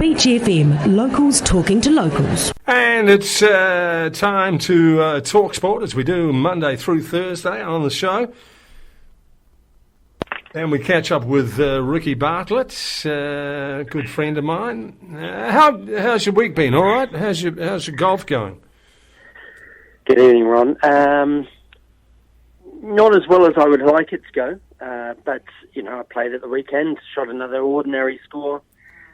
Beach FM, locals talking to locals. And it's time to talk sport, as we do Monday through Thursday on the show. And we catch up with Ricky Bartlett, a good friend of mine. How's your week been? All right? How's your golf going? Good evening, Ron. Not as well as I would like it to go, but I played at the weekend, shot another ordinary score,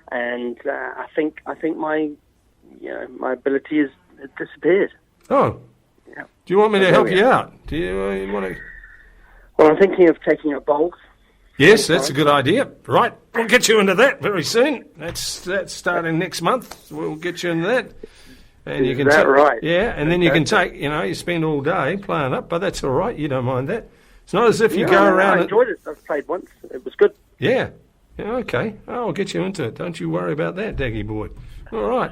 and I think my ability has disappeared. Oh, yeah. Do you want me to help you out? Do you want to? Well, I'm thinking of taking up bowls. Yes, that's a good idea. Right, we'll get you into that very soon. That's starting next month. We'll get you into that. And Is that right? Yeah, and then you can take, you spend all day playing up, but that's all right. You don't mind that. It's not as if you go around. I enjoyed it. I've played once. It was good. Yeah, okay. I'll get you into it. Don't you worry about that, Daggy boy. All right.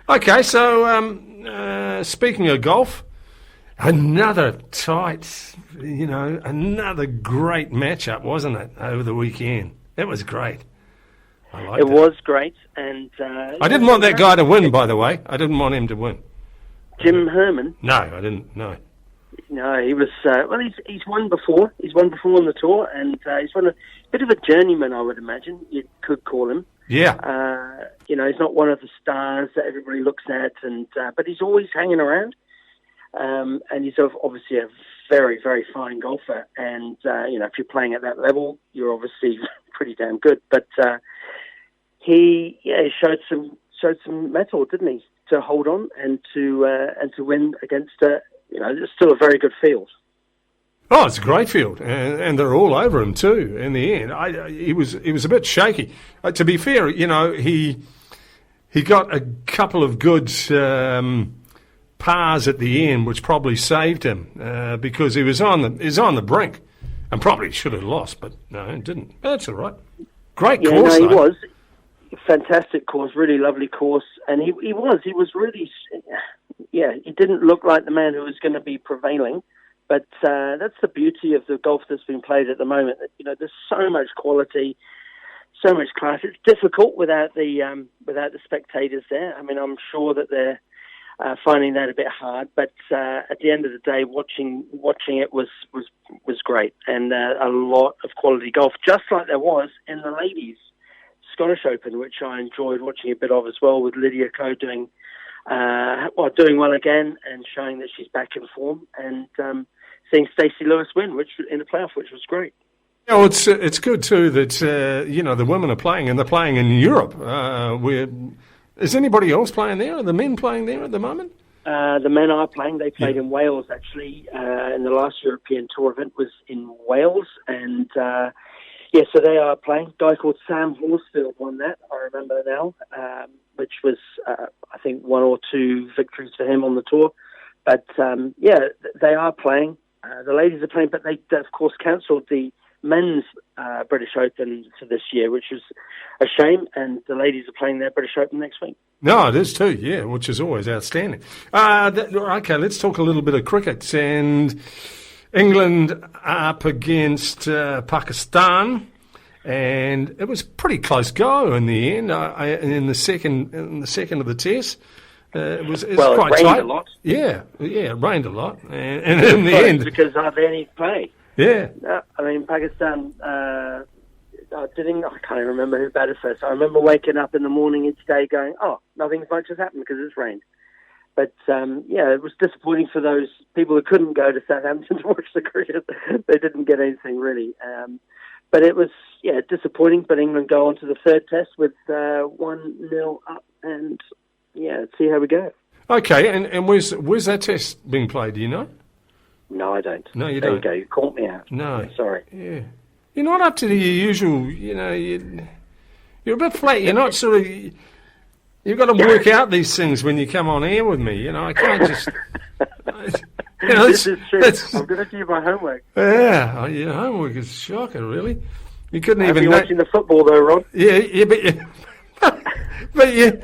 Okay, so speaking of golf, another tight, another great matchup, wasn't it, over the weekend? It was great. It was great, and I didn't want that guy to win. By the way, I didn't want him to win. Jim Herman. No, I didn't. No, he was. He's won before. He's won before on the tour, and he's won a bit of a journeyman, I would imagine you could call him. Yeah. He's not one of the stars that everybody looks at, and but he's always hanging around. And he's obviously a very, very fine golfer. And if you're playing at that level, you're obviously pretty damn good. But he showed some mettle, didn't he, to hold on and to win against still a very good field. Oh, it's a great field, and they're all over him too. In the end, he was a bit shaky. To be fair, he got a couple of good pars at the end, which probably saved him because he was on the brink, and probably should have lost, but no, it didn't. That's all right. Great course. No, he was. Fantastic course, really lovely course, and he was really, he didn't look like the man who was going to be prevailing, but that's the beauty of the golf that's been played at the moment. There's so much quality, so much class. It's difficult without the spectators there. I mean, I'm sure that they're finding that a bit hard, but at the end of the day, watching it was great, and a lot of quality golf, just like there was in the ladies' Scottish Open, which I enjoyed watching a bit of as well, with Lydia Ko doing well again and showing that she's back in form, and seeing Stacey Lewis win, which in the playoff, which was great. Yeah, well, it's good too that the women are playing, and they're playing in Europe. Is anybody else playing there? Are the men playing there at the moment? The men are playing. They played in Wales, actually, in the last European Tour event was in Wales, and so they are playing. A guy called Sam Horsfield won that, I remember now, which was, I think, 1 or 2 victories for him on the tour. But, they are playing. The ladies are playing, but they, of course, cancelled the men's British Open for this year, which was a shame, and the ladies are playing their British Open next week. No, it is too, yeah, which is always outstanding. Okay, let's talk a little bit of cricket. And England up against Pakistan, and it was pretty close go in the end. In the second of the test, it was quite rained tight. A lot. Yeah, it rained a lot, and in the end, because of any play. Yeah. I mean, Pakistan, I can't even remember who batted first. I remember waking up in the morning each day going, nothing much has happened because it's rained. But, it was disappointing for those people who couldn't go to Southampton to watch the cricket. They didn't get anything really. But it was, disappointing. But England go on to the third test with 1-0 up, and, let's see how we go. Okay, and where's that test being played, do you know? No, I don't. No, you there don't. There you go. You caught me out. No. I'm sorry. Yeah. You're not up to the usual, you're a bit flat. You're not sort of... You've got to work out these things when you come on air with me. I can't just... This is true. I'm going to do my homework. Yeah, your homework is shocking, really. You couldn't even... You're watching the football, though, Ron. Yeah, but you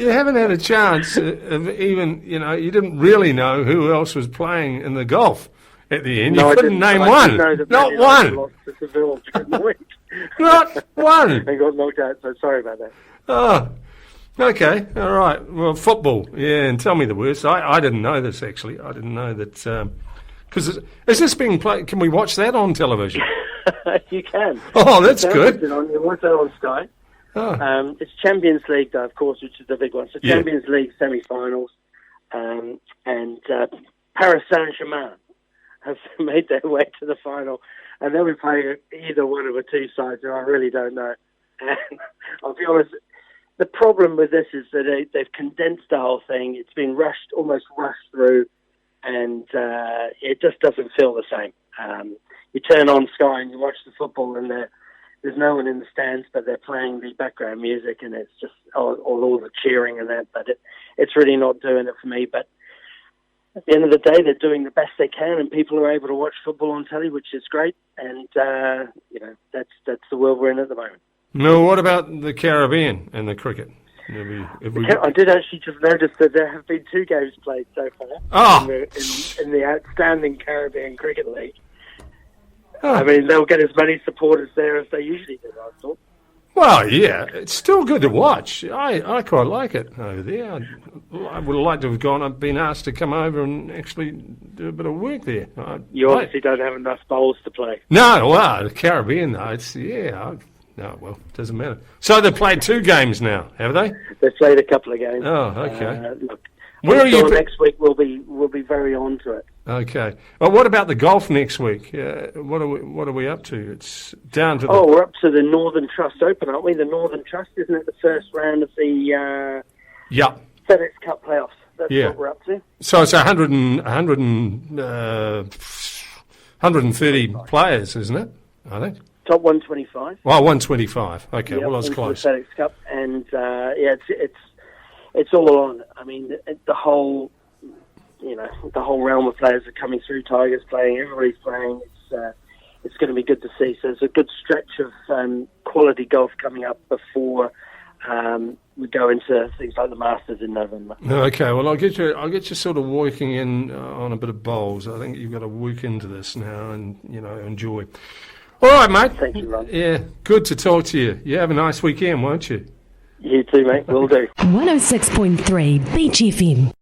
haven't had a chance of even, you didn't really know who else was playing in the golf at the end. No, you couldn't name one. Not one. Lost to Seville during the week. Not one. They got knocked out, so sorry about that. Oh, okay, all right. Well, football, yeah, and tell me the worst. I didn't know this, actually. I didn't know that, because is this being played, can we watch that on television? You can. Oh, that's good. You watch that on Sky. Oh. It's Champions League, though, of course, which is the big one. So Champions League semi-finals, and Paris Saint-Germain have made their way to the final, and they'll be playing either one of the two sides, and I really don't know. And I'll be honest, the problem with this is that they've condensed the whole thing. It's been almost rushed through, and it just doesn't feel the same. You turn on Sky and you watch the football, and there's no one in the stands, but they're playing the background music, and it's just all the cheering and that. But it's really not doing it for me. But at the end of the day, they're doing the best they can, and people are able to watch football on telly, which is great. And that's the world we're in at the moment. No, what about the Caribbean and the cricket? I did actually just notice that there have been 2 games played so far in the outstanding Caribbean Cricket League. Oh. I mean, they'll get as many supporters there as they usually do, I thought. Well, yeah, it's still good to watch. I quite like it over there. I would have liked to have been asked to come over and actually do a bit of work there. You obviously don't have enough bowls to play. No, well, the Caribbean, though, it doesn't matter. So they've played 2 games now, have they? They've played a couple of games. Oh, okay. Look, where are you? Next week we'll be very on to it. Okay. Well, what about the golf next week? What are we up to? It's down to we're up to the Northern Trust Open, aren't we? The Northern Trust, isn't it? The first round of the FedEx Cup playoffs. That's what we're up to. So it's 130 players, isn't it? I think. Top 125. Well, 125. Okay, yep, well, I was close. The FedEx Cup, and it's all on. I mean, the whole realm of players are coming through. Tiger's playing, everybody's playing. It's going to be good to see. So there's a good stretch of quality golf coming up before we go into things like the Masters in November. Okay, well, I'll get you sort of working in on a bit of bowls. I think you've got to work into this now and enjoy. All right, mate. Thank you, Ron. Yeah, good to talk to you. You have a nice weekend, won't you? You too, mate. Will do. 106.3 Beach FM.